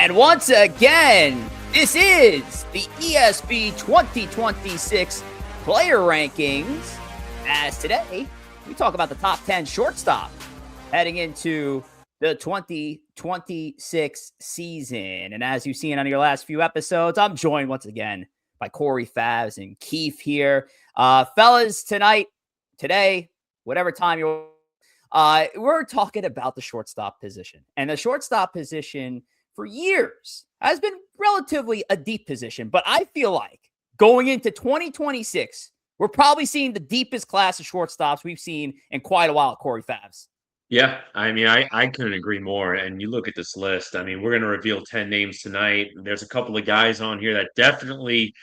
And once again, this is the ESB 2026 player rankings. As today, we talk about the top 10 shortstop heading into the 2026 season. And as you've seen on your last few episodes, I'm joined once again by Corey, Favs, and KEEF here. Fellas, today, whatever time you're we're talking about the shortstop position. And the shortstop position for years has been relatively a deep position. But I feel like going into 2026, we're probably seeing the deepest class of shortstops we've seen in quite a while, Corey, Favs. Yeah, I mean, I couldn't agree more. And you look at this list, I mean, we're going to reveal 10 names tonight. There's a couple of guys on here that definitely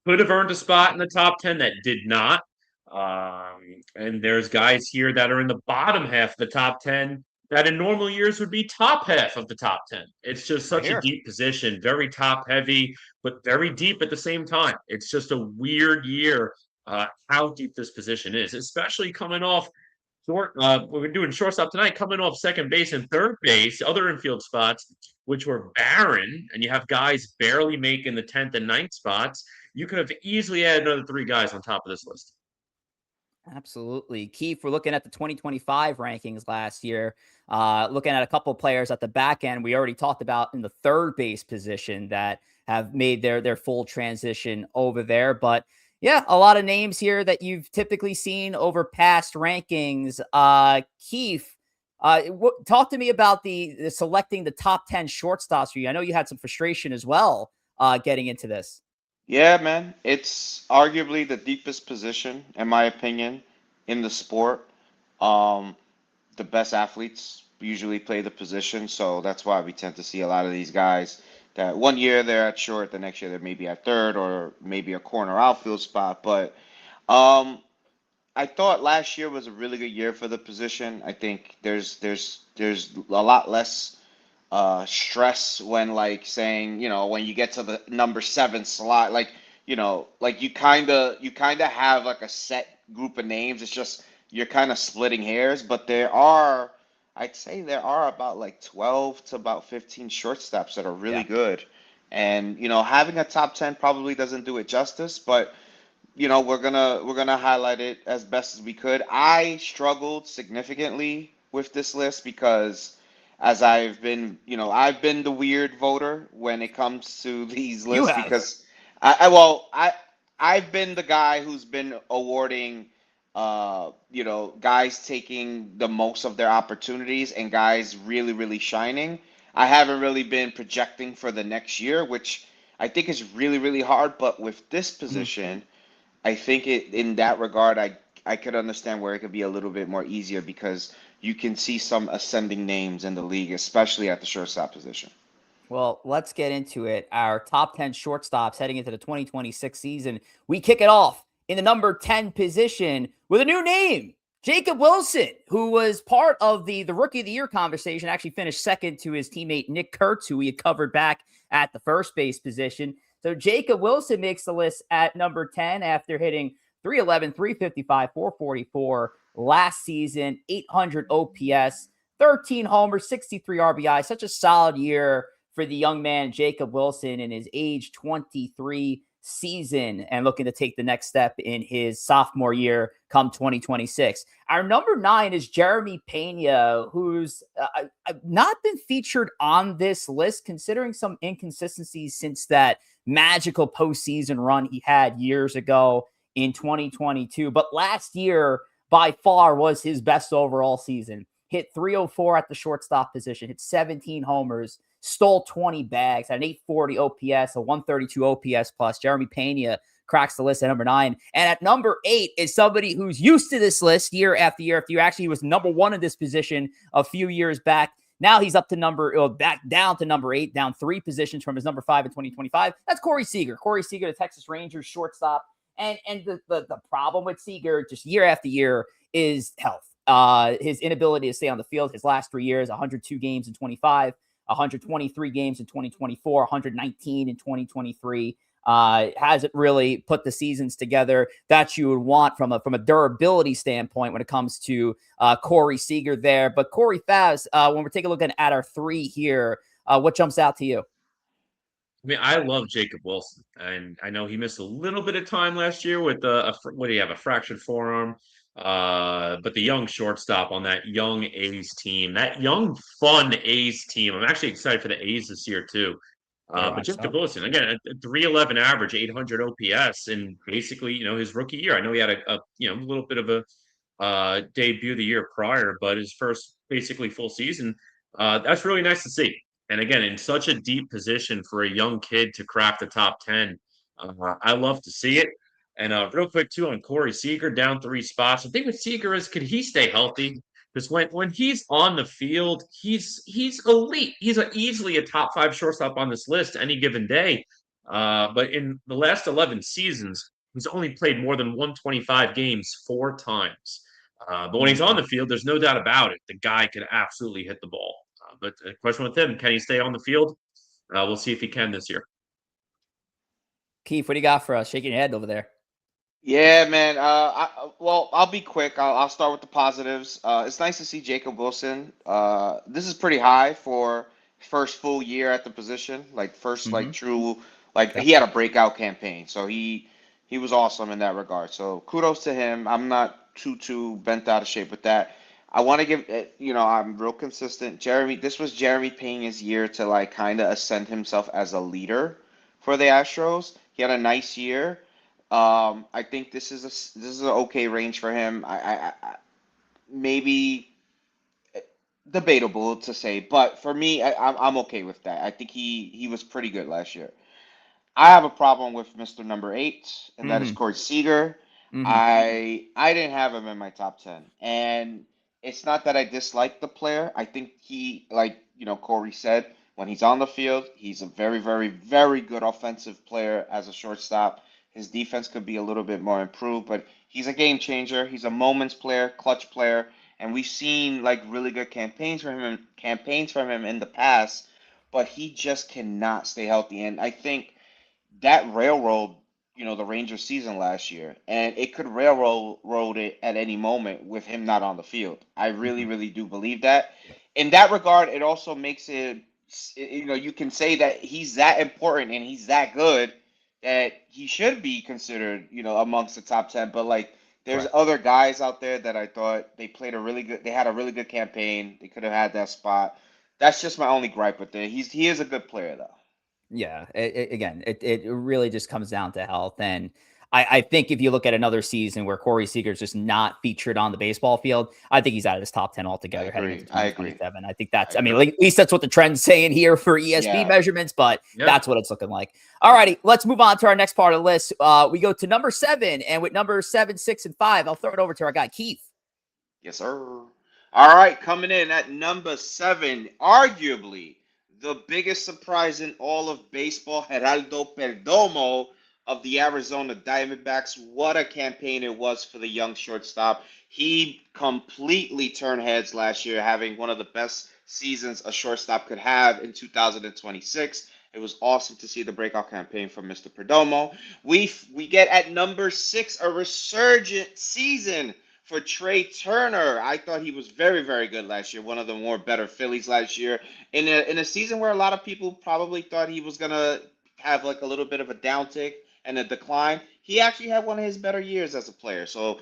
could have earned a spot in the top 10 that did not. And there's guys here that are in the bottom half of the top 10 that in normal years would be top half of the top 10. It's just such a deep position, very top heavy, but very deep at the same time. It's just a weird year, how deep this position is, especially coming off we're doing shortstop tonight, coming off second base and third base, other infield spots, which were barren, and you have guys barely making the 10th and 9th spots. You could have easily added another 3 guys on top of this list. Absolutely. Keith, we're looking at the 2025 rankings last year, looking at a couple of players at the back end. We already talked about in the third base position that have made their full transition over there. But yeah, a lot of names here that you've typically seen over past rankings. Keith, talk to me about the selecting the top 10 shortstops for you. I know you had some frustration as well getting into this. Yeah, man. It's arguably the deepest position, in my opinion, in the sport. The best athletes usually play the position, so that's why we tend to see a lot of these guys that one year they're at short, the next year they're maybe at third or maybe a corner outfield spot. But I thought last year was a really good year for the position. I think there's a lot less stress when like saying, when you get to the number 7 slot, like you kind of have like a set group of names. It's just you're kind of splitting hairs, but I'd say there are about like 12 to about 15 shortstops that are really good. And having a top 10 probably doesn't do it justice, but we're gonna highlight it as best as we could. I struggled significantly with this list because as I've been the weird voter when it comes to these lists because I've been the guy who's been awarding guys taking the most of their opportunities and guys really, really shining. I haven't really been projecting for the next year, which I think is really, really hard. But with this position, I think in that regard, I could understand where it could be a little bit more easier because you can see some ascending names in the league, especially at the shortstop position. Well, let's get into it. Our top 10 shortstops heading into the 2026 season. We kick it off in the number 10 position with a new name, Jacob Wilson, who was part of the Rookie of the Year conversation, actually finished second to his teammate Nick Kurtz, who we had covered back at the first base position. So Jacob Wilson makes the list at number 10 after hitting 311, 355, 444 last season, 800 OPS, 13 homers, 63 RBI. Such a solid year for the young man, Jacob Wilson, in his age 23 season and looking to take the next step in his sophomore year come 2026. Our number 9 is Jeremy Pena, who's not been featured on this list, considering some inconsistencies since that magical postseason run he had years ago in 2022. But last year, by far, was his best overall season. Hit 304 at the shortstop position, hit 17 homers, stole 20 bags, had an 840 OPS, a 132 OPS plus. Jeremy Pena cracks the list at number 9. And at number 8 is somebody who's used to this list year after year after year. Actually, he was number 1 in this position a few years back. Now he's up to back down to number 8, down 3 positions from his number 5 in 2025. That's Corey Seager. Corey Seager, the Texas Rangers shortstop. And the problem with Seager just year after year is health. His inability to stay on the field. His last 3 years, 102 games in 25, 123 games in 2024, 119 in 2023. Hasn't really put the seasons together that you would want from a durability standpoint when it comes to Corey Seager there. But Corey Favs, when we're taking a look at our 3 here, what jumps out to you? mean, I love Jacob Wilson, and I know he missed a little bit of time last year with what do you have, a fractured forearm? But the young shortstop on that young A's team, that young, fun A's team. I'm actually excited for the A's this year too. Very But much Jacob so. Wilson, again, a 311 average, 800 OPS, and basically, his rookie year. I know he had a little bit of a debut the year prior, but his first basically full season. That's really nice to see. And again, in such a deep position for a young kid to crack the top 10, I love to see it. And real quick, too, on Corey Seager, down 3 spots. The thing with Seager is, could he stay healthy? Because when he's on the field, he's elite. He's easily a top 5 shortstop on this list any given day. But in the last 11 seasons, he's only played more than 125 games 4 times. But when he's on the field, there's no doubt about it. The guy can absolutely hit the ball. But the question with him, can he stay on the field? We'll see if he can this year. Keith, what do you got for us? Shaking your head over there. Yeah, man. I'll be quick. I'll start with the positives. It's nice to see Jacob Wilson. This is pretty high for first full year at the position. Like first, like true, like Yep. he had a breakout campaign. So he was awesome in that regard. So kudos to him. I'm not too bent out of shape with that. I want to give it, I'm real consistent. This was Jeremy Pena's year to like kind of ascend himself as a leader for the Astros. He had a nice year. I think this is an okay range for him. I maybe debatable to say, but for me, I'm okay with that. I think he was pretty good last year. I have a problem with Mr. Number 8, and that is Corey Seager. I didn't have him in my top 10, and it's not that I dislike the player. I think he, like Corey said, when he's on the field, he's a very, very, very good offensive player as a shortstop. His defense could be a little bit more improved, but he's a game changer. He's a moments player, clutch player, and we've seen like really good campaigns from him in the past, but he just cannot stay healthy. And I think that railroad, the Rangers season last year, and it could railroad it at any moment with him not on the field. I really, really do believe that. In that regard, it also makes it, you can say that he's that important and he's that good that he should be considered, amongst the top 10. But like, there's Correct. other guys out there that I thought they had a really good campaign. They could have had that spot. That's just my only gripe with it. He is a good player though. Yeah. It really just comes down to health. And I think if you look at another season where Corey Seager's just not featured on the baseball field, I think he's out of his top 10 altogether heading into I agree. 2027. I think that's, I mean, at least that's what the trend's saying here for ESB Yeah. measurements, but that's what it's looking like. All righty, let's move on to our next part of the list. We go to number 7, and with number 7, 6, and 5, I'll throw it over to our guy, Keith. Yes, sir. All right, coming in at number 7, arguably the biggest surprise in all of baseball, Geraldo Perdomo of the Arizona Diamondbacks. What a campaign it was for the young shortstop. He completely turned heads last year, having one of the best seasons a shortstop could have in 2026. It was awesome to see the breakout campaign from Mr. Perdomo. We get at number 6 a resurgent season for Trey Turner. I thought he was very, very good last year. One of the more better Phillies last year. In a season where a lot of people probably thought he was going to have like a little bit of a downtick and a decline, he actually had one of his better years as a player. So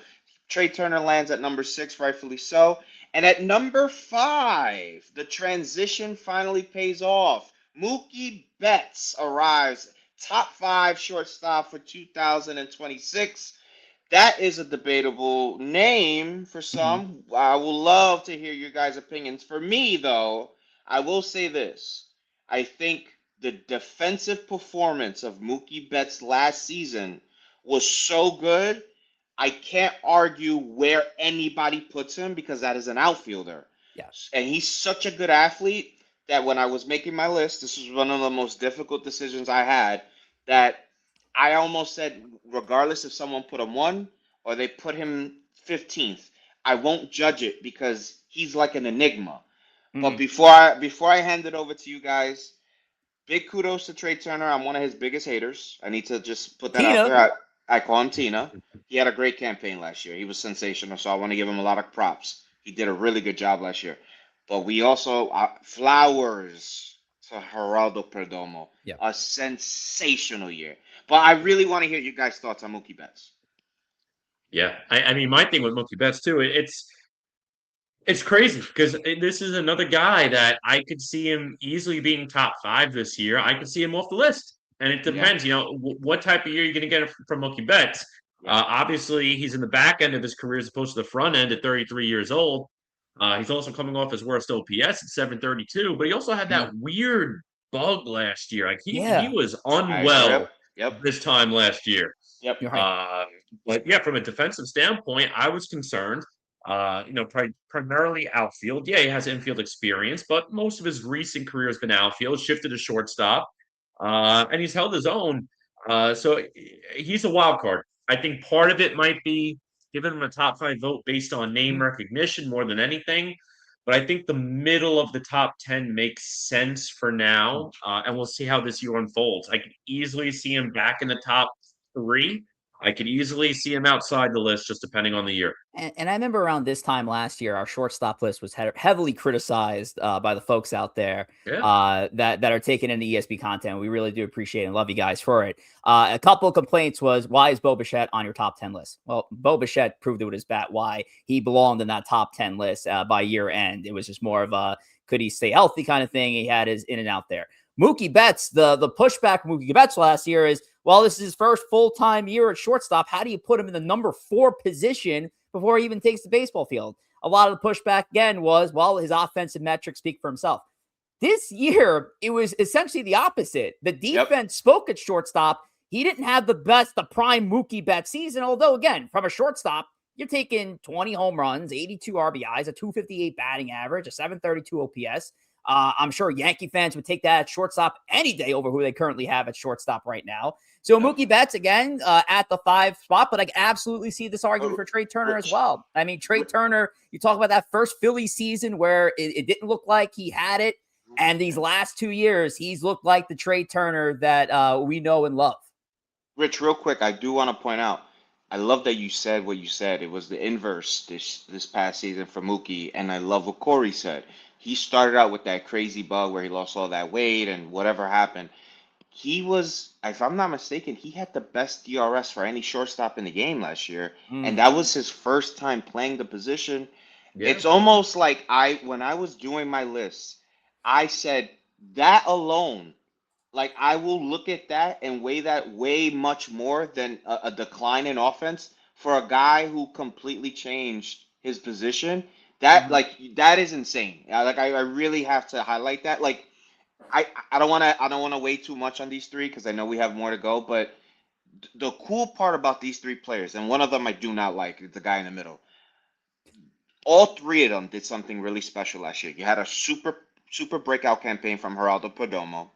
Trey Turner lands at number 6, rightfully so. And at number 5, the transition finally pays off. Mookie Betts arrives, top 5 shortstop for 2026. That is a debatable name for some. I would love to hear your guys' opinions. For me, though, I will say this. I think the defensive performance of Mookie Betts last season was so good, I can't argue where anybody puts him because that is an outfielder. Yes. And he's such a good athlete that when I was making my list, this was one of the most difficult decisions I had, that I almost said, regardless if someone put him 1 or they put him 15th, I won't judge it because he's like an enigma. But before I hand it over to you guys, big kudos to Trey Turner. I'm one of his biggest haters. I need to just put that out there. I call him Tina. He had a great campaign last year. He was sensational, so I want to give him a lot of props. He did a really good job last year. But we also flowers to Geraldo Perdomo. Yeah. A sensational year. But I really want to hear you guys' thoughts on Mookie Betts. Yeah, I mean, my thing with Mookie Betts too, it's crazy because this is another guy that I could see him easily being top 5 this year. I could see him off the list, and it Yeah. depends, what type of year you're going to get from Mookie Betts. Yeah. Obviously, he's in the back end of his career as opposed to the front end at 33 years old. He's also coming off his worst OPS at 732, but he also had that weird bug last year. Like he Yeah. was I agree. unwell Yep. this time last year. Yep. You're right. But yeah, from a defensive standpoint, I was concerned. Primarily outfield. Yeah, he has infield experience, but most of his recent career has been outfield. Shifted to shortstop, and he's held his own. So he's a wild card. I think part of it might be giving him a top 5 vote based on name recognition more than anything. But I think the middle of the top 10 makes sense for now, and we'll see how this year unfolds. I could easily see him back in the top 3. I could easily see him outside the list, just depending on the year. And I remember around this time last year, our shortstop list was heavily criticized by the folks out there that are taking in the ESB content. We really do appreciate it and love you guys for it. A couple of complaints was, why is Bo Bichette on your top 10 list? Well, Bo Bichette proved it with his bat why he belonged in that top 10 list by year end. It was just more of a could he stay healthy kind of thing. He had his in and out there. Mookie Betts, the pushback from Mookie Betts last year is, well, this is his first full-time year at shortstop. How do you put him in the number 4 position before he even takes the baseball field? A lot of the pushback again was, well, his offensive metrics speak for himself. This year, it was essentially the opposite. The defense spoke at shortstop. He didn't have the prime Mookie Betts season, although, again, from a shortstop, you're taking 20 home runs, 82 RBIs, a 258 batting average, a 732 OPS. I'm sure Yankee fans would take that at shortstop any day over who they currently have at shortstop right now. So Mookie Betts, again, at the 5 spot, but I can absolutely see this argument for Trey Turner as well. I mean, Trey Turner, you talk about that first Philly season where it didn't look like he had it, and these last 2 years, he's looked like the Trey Turner that we know and love. Rich, real quick, I do want to point out, I love that you said what you said. It was the inverse this past season for Mookie, and I love what Corey said. He started out with that crazy bug where he lost all that weight and whatever happened. He was, if I'm not mistaken, he had the best DRS for any shortstop in the game last year, and that was his first time playing the position. Yeah. It's almost like when I was doing my list, I said that alone, like I will look at that and weigh that way much more than a decline in offense for a guy who completely changed his position. That that is insane. I really have to highlight that. Like I don't want to weigh too much on these 3 because I know we have more to go. But the cool part about these 3 players, and one of them I do not like, is the guy in the middle. All 3 of them did something really special last year. You had a super breakout campaign from Geraldo Perdomo.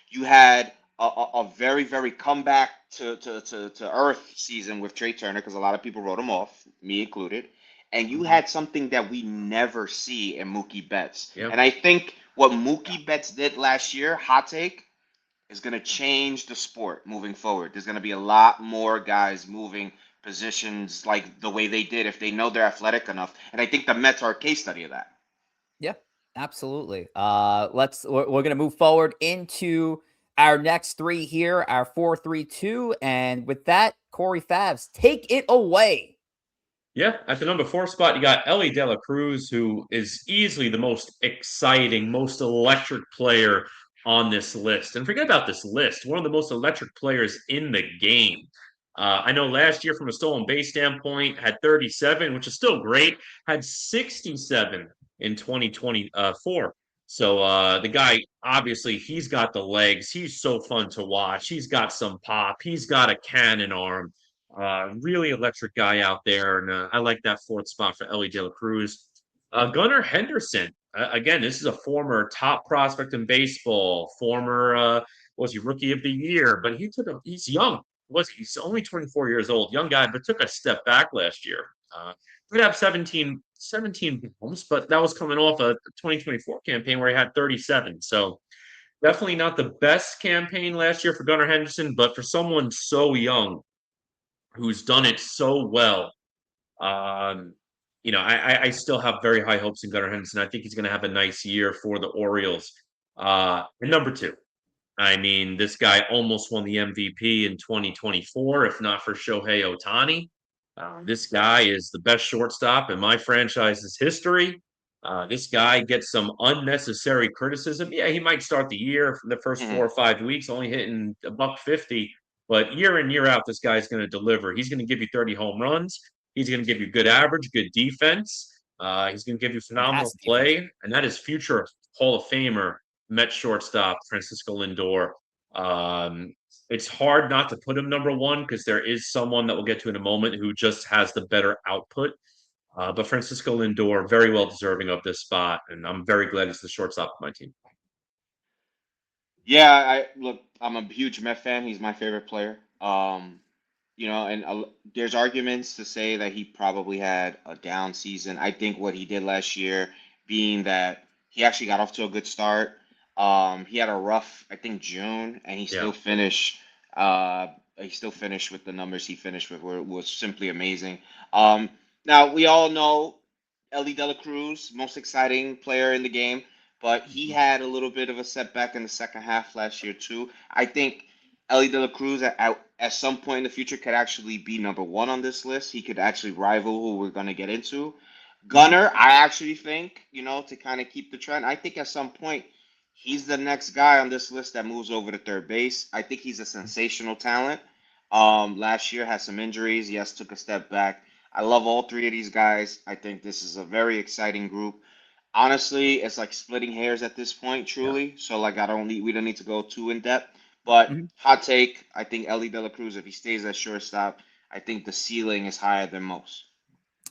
You had a very, very comeback to earth season with Trey Turner because a lot of people wrote him off, me included. And you had something that we never see in Mookie Betts. Yep. And I think what Mookie Betts did last year, hot take, is going to change the sport moving forward. There's going to be a lot more guys moving positions like the way they did if they know they're athletic enough. And I think the Mets are a case study of that. Yeah, absolutely. We're going to move forward into our next 3 here, our 4-3-2. And with that, Corey Favs, take it away. Yeah, at the number 4 spot, you got Elly De La Cruz, who is easily the most exciting, most electric player on this list. And forget about this list, one of the most electric players in the game. I know last year, from a stolen base standpoint, had 37, which is still great, had 67 in 2024. So the guy, obviously, he's got the legs. He's so fun to watch. He's got some pop. He's got a cannon arm. Really electric guy out there, and I like that 4th spot for Elly De La Cruz. Gunnar Henderson, again, this is a former top prospect in baseball, former was he rookie of the year, but he's young. He's only 24 years old, young guy, but took a step back last year. Did have 17 bombs, but that was coming off a 2024 campaign where he had 37. So definitely not the best campaign last year for Gunnar Henderson, but for someone so young who's done it so well. I still have very high hopes in Gunnar Henderson. I think he's going to have a nice year for the Orioles. And number two, I mean, this guy almost won the MVP in 2024, if not for Shohei Ohtani. This guy is the best shortstop in my franchise's history. This guy gets some unnecessary criticism. Yeah, he might start the year for the first Mhm. 4 or 5 weeks, only hitting a buck 50, but year in, year out, this guy's going to deliver. He's going to give you 30 home runs. He's going to give you good average, good defense. He's going to give you phenomenal Fantastic defense. play, and that is future Hall of Famer Met shortstop Francisco Lindor. Um, it's hard not to put him number one because there is someone that we'll get to in a moment who just has the better output. But Francisco Lindor, very well deserving of this spot, and I'm very glad he's the shortstop of my team. Yeah, I'm a huge Met fan. He's my favorite player. And there's arguments to say that he probably had a down season. I think what he did last year, being that he actually got off to a good start. He had a rough, I think, June, and Yeah, he still finished with the numbers he finished with, were was simply amazing. Um, Now we all know Ellie De La Cruz, most exciting player in the game, but he Mhm. had a little bit of a setback in the second half last year too. I think Ellie De La Cruz at some point in the future could actually be number one on this list. He could actually rival who we're going to get into. Mhm. Gunner, I actually think, to kind of keep the trend, I think at some point he's the next guy on this list that moves over to third base. I think he's a sensational talent. Last year had some injuries. Yes, took a step back. I love all three of these guys. I think this is a very exciting group. Honestly, it's like splitting hairs at this point, yeah. truly. So like we don't need to go too in depth. But Mhm. hot take, I think Ellie De La Cruz, if he stays at shortstop, I think the ceiling is higher than most.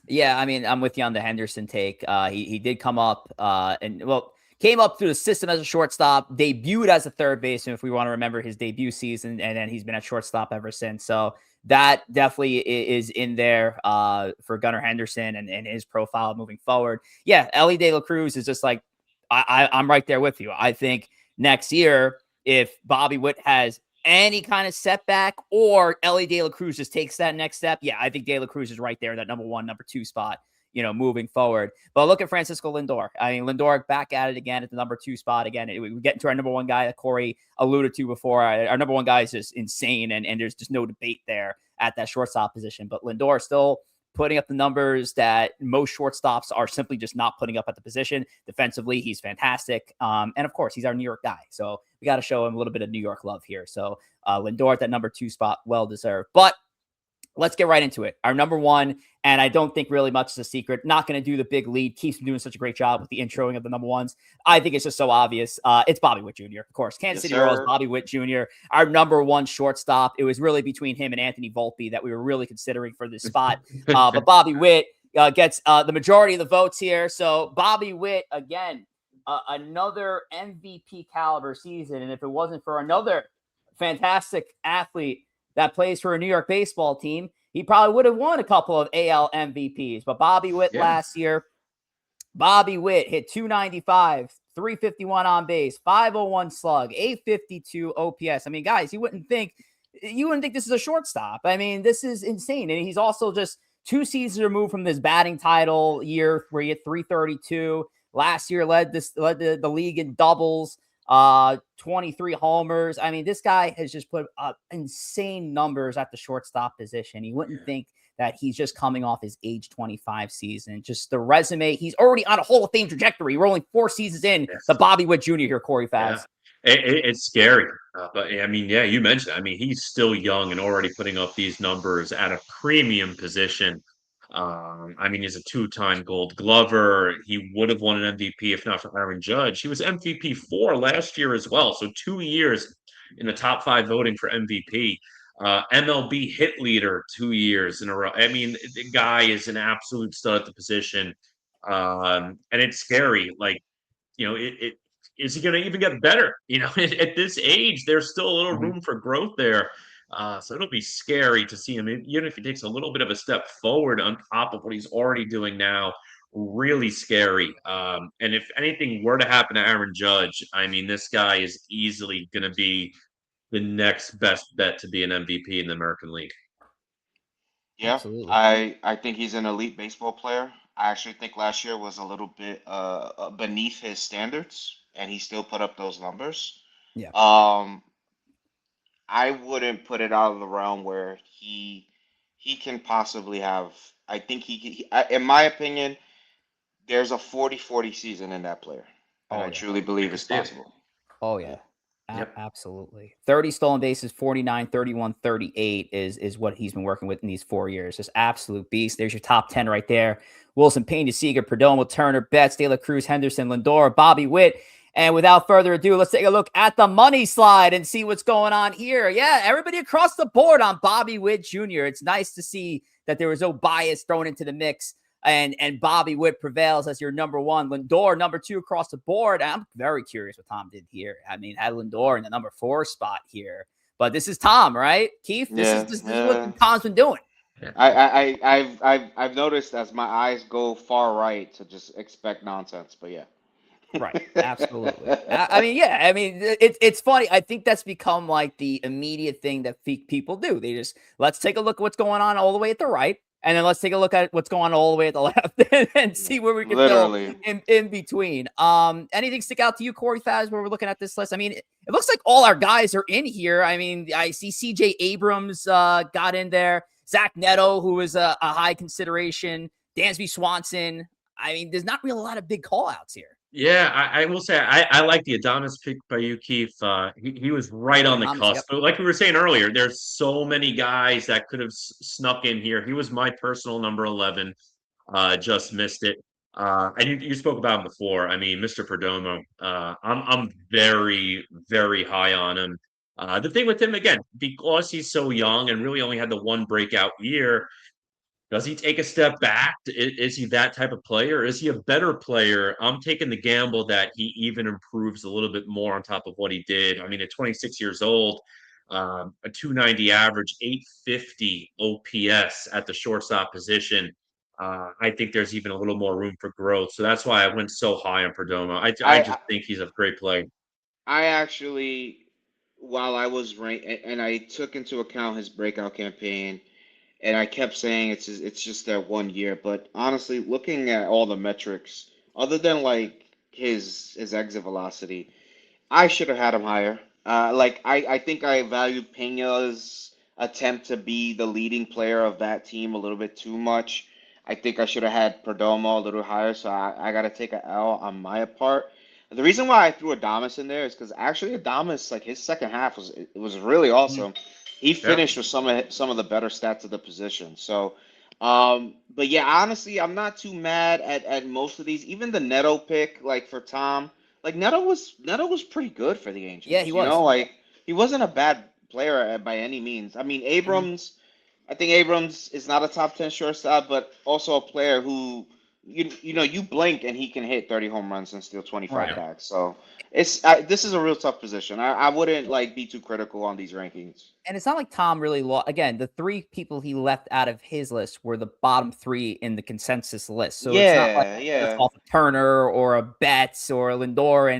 Yeah, I mean, I'm with you on the Henderson take. He did come up and well came up through the system as a shortstop, debuted as a third baseman, if we want to remember his debut season, and then he's been at shortstop ever since. So that definitely is in there for Gunnar Henderson and his profile moving forward. Yeah, Ellie De La Cruz is just like I'm right there with you. I think next year, if Bobby Witt has any kind of setback or Ellie De La Cruz just takes that next step, yeah, I think De La Cruz is right there, that number one, number two spot, moving forward. But look at Francisco Lindor. I mean, Lindor back at it again at the number two spot again. We get into our number one guy that Corey alluded to before. Our number one guy is just insane, and there's just no debate there at that shortstop position. But Lindor still putting up the numbers that most shortstops are simply just not putting up at the position. Defensively, he's fantastic. And of course, he's our New York guy. So we got to show him a little bit of New York love here. So Lindor at that number two spot, well deserved. But let's get right into it. Our number one, and I don't think really much is a secret. Not going to do the big lead. Keeps doing such a great job with the introing of the number ones. I think it's just so obvious. It's Bobby Witt Jr., of course. Kansas Yes, City Royals, sir. Bobby Witt Jr., our number one shortstop. It was really between him and Anthony Volpe that we were really considering for this spot. But Bobby Witt gets the majority of the votes here. So Bobby Witt, again, another MVP caliber season. And if it wasn't for another fantastic athlete that plays for a New York baseball team, he probably would have won a couple of AL MVPs. But Bobby Witt Yeah. last year, Bobby Witt hit 295, 351 on base, 501 slug, 852 OPS. I mean, guys, you wouldn't think this is a shortstop. I mean, this is insane. And he's also just 2 seasons removed from this batting title year where he hit 332. Last year led the league in doubles, 23 homers. I mean, this guy has just put up insane numbers at the shortstop position. You wouldn't think that he's just coming off his age 25 season. Just the resume, he's already on a Hall of Fame trajectory. We're only 4 seasons in to Yes. Bobby Witt Jr. here, Corey Yeah. Favs. It's scary. But I mean, yeah, you mentioned, I mean, he's still young and already putting up these numbers at a premium position. I mean, he's a two-time Gold Glover. He would have won an MVP if not for Aaron Judge. He was MVP 4 last year as well. So 2 years in the top 5 voting for MVP. MLB hit leader 2 years in a row. I mean, the guy is an absolute stud at the position. And it's scary. Like, it is he going to even get better? At this age, there's still a little Mhm. room for growth there. So it'll be scary to see him, even if he takes a little bit of a step forward on top of what he's already doing now. Really scary. And if anything were to happen to Aaron Judge, I mean, this guy is easily going to be the next best bet to be an MVP in the American League. Yeah, Absolutely. I think he's an elite baseball player. I actually think last year was a little bit beneath his standards. and he still put up those numbers. Yeah. I wouldn't put it out of the realm where he can possibly have. I think in my opinion, there's a 40-40 season in that player, and Oh I yeah. truly I believe can it's see it. possible. Oh Yeah. yeah. Yep. Absolutely. 30 stolen bases, 49, 31, 38 is what he's been working with in these 4 years. Just absolute beast. There's your top 10 right there. Wilson, Pena, Seager, Perdomo, Turner, Betts, De La Cruz, Henderson, Lindor, Bobby Witt. And without further ado, let's take a look at the money slide and see what's going on here. Yeah, everybody across the board on Bobby Witt Jr. It's nice to see that there was no bias thrown into the mix. And Bobby Witt prevails as your number one. Lindor, number two across the board. I'm very curious what Tom did here. I mean, had Lindor in the number 4 spot here. But this is Tom, right? KEEF, this Yeah, is what Tom's been doing. I've noticed as my eyes go far right to just expect nonsense, but yeah. Right. Absolutely. I mean, yeah. I mean, it's funny. I think that's become like the immediate thing that people do. They just, let's take a look at what's going on all the way at the right. And then let's take a look at what's going on all the way at the left and see where we can fill Literally. in between. Anything stick out to you, Corey Favs, where we're looking at this list? I mean, it looks like all our guys are in here. I mean, I see CJ Abrams got in there. Zach Neto, who is a high consideration. Dansby Swanson. I mean, there's not really a lot of big call outs here. Yeah, I will say I like the Adonis pick by you, Keith. He was right on the cusp. Yep. But like we were saying earlier, there's so many guys that could have snuck in here. He was my personal number 11. Just missed it. And you spoke about him before. I mean, Mr. Perdomo. I'm very, very high on him. The thing with him, again, because he's so young and really only had the one breakout year, does he take a step back? Is he that type of player? Is he a better player? I'm taking the gamble that he even improves a little bit more on top of what he did. I mean, at 26 years old, a 290 average, 850 OPS at the shortstop position. I think there's even a little more room for growth. So that's why I went so high on Perdomo. I just think he's a great player. I actually, while I was ranked, and I took into account his breakout campaign, and I kept saying it's just that 1 year. But honestly, looking at all the metrics, other than like his exit velocity, I should have had him higher. I think I valued Pena's attempt to be the leading player of that team a little bit too much. I think I should have had Perdomo a little higher, so I got to take an L on my part. The reason why I threw Adames in there is because actually Adames, like his second half was really awesome. He Yeah. finished with some of the better stats of the position. So, but yeah, honestly, I'm not too mad at most of these. Even the Neto pick, like for Tom. Like Neto was pretty good for the Angels. Yeah, he was. Like he wasn't a bad player by any means. I mean, Abrams, I think Abrams is not a top 10 shortstop, but also a player who you blink and he can hit 30 home runs and steal 25 Right. bags. So this is a real tough position. I wouldn't like be too critical on these rankings. And it's not like Tom really lost. Again, the 3 people he left out of his list were the bottom 3 in the consensus list. So it's not like he just Yeah. off a Turner or a Betts or a Lindor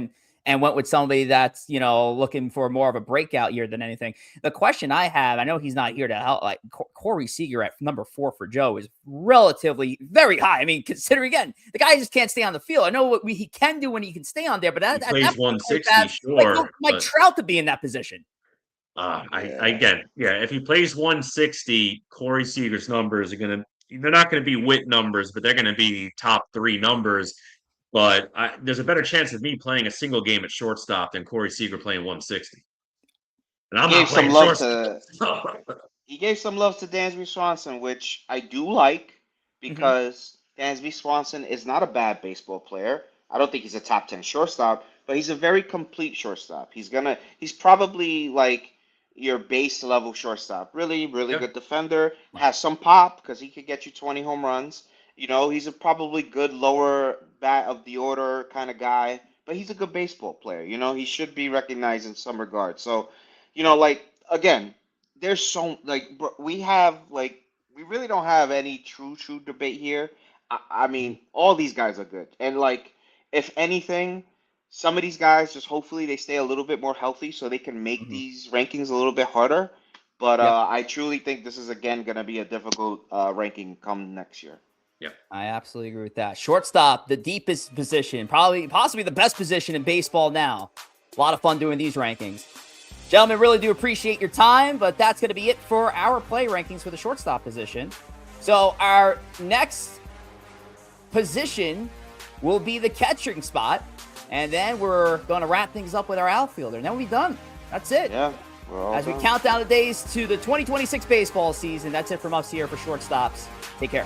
and went with somebody that's, looking for more of a breakout year than anything. The question I have, I know he's not here to help, like Corey Seager at number 4 for Joe is relatively very high. I mean, consider again, the guy just can't stay on the field. I know what he can do when he can stay on there, but He at plays that point, 160, sure. Mike Trout to be in that position. If he plays 160, Corey Seager's numbers they're not gonna be Witt numbers, but they're gonna be top 3 numbers. But there's a better chance of me playing a single game at shortstop than Corey Seager playing 160. And I'm not playing shortstop. He gave some love to Dansby Swanson, which I do like because Dansby Swanson is not a bad baseball player. I don't think he's a top 10 shortstop, but he's a very complete shortstop. He's probably like your base level shortstop. Really, really Yeah. good defender. Has some pop because he could get you 20 home runs. He's a probably good lower bat of the order kind of guy, but he's a good baseball player. He should be recognized in some regard. So, like again, there's so like we really don't have any true debate here. I mean, all these guys are good, and like if anything, some of these guys just hopefully they stay a little bit more healthy so they can make these rankings a little bit harder. But Yep. I truly think this is again going to be a difficult ranking come next year. Yep. I absolutely agree with that. Shortstop, the deepest position, possibly the best position in baseball now. A lot of fun doing these rankings. Gentlemen, really do appreciate your time, but that's going to be it for our play rankings for the shortstop position. So our next position will be the catching spot, and then we're going to wrap things up with our outfielder, and then we'll be done. That's it. Yeah. We're all As we done. count down the days to the 2026 baseball season, that's it from us here for Shortstops. Take care.